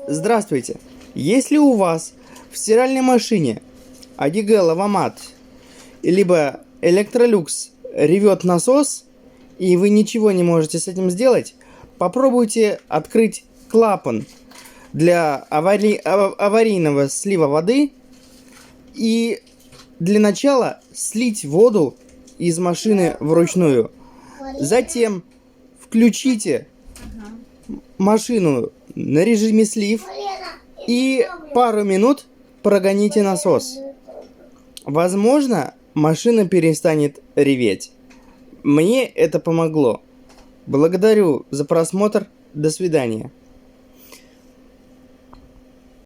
Здравствуйте. Если у вас в стиральной машине ADG Lavomat либо Electrolux ревет насос, и вы ничего не можете с этим сделать, попробуйте открыть клапан для аварийного слива воды и для начала слить воду из машины вручную. Затем включите машину на режиме слив и пару минут прогоните насос. Возможно, машина перестанет реветь. Мне это помогло. Благодарю за просмотр. До свидания.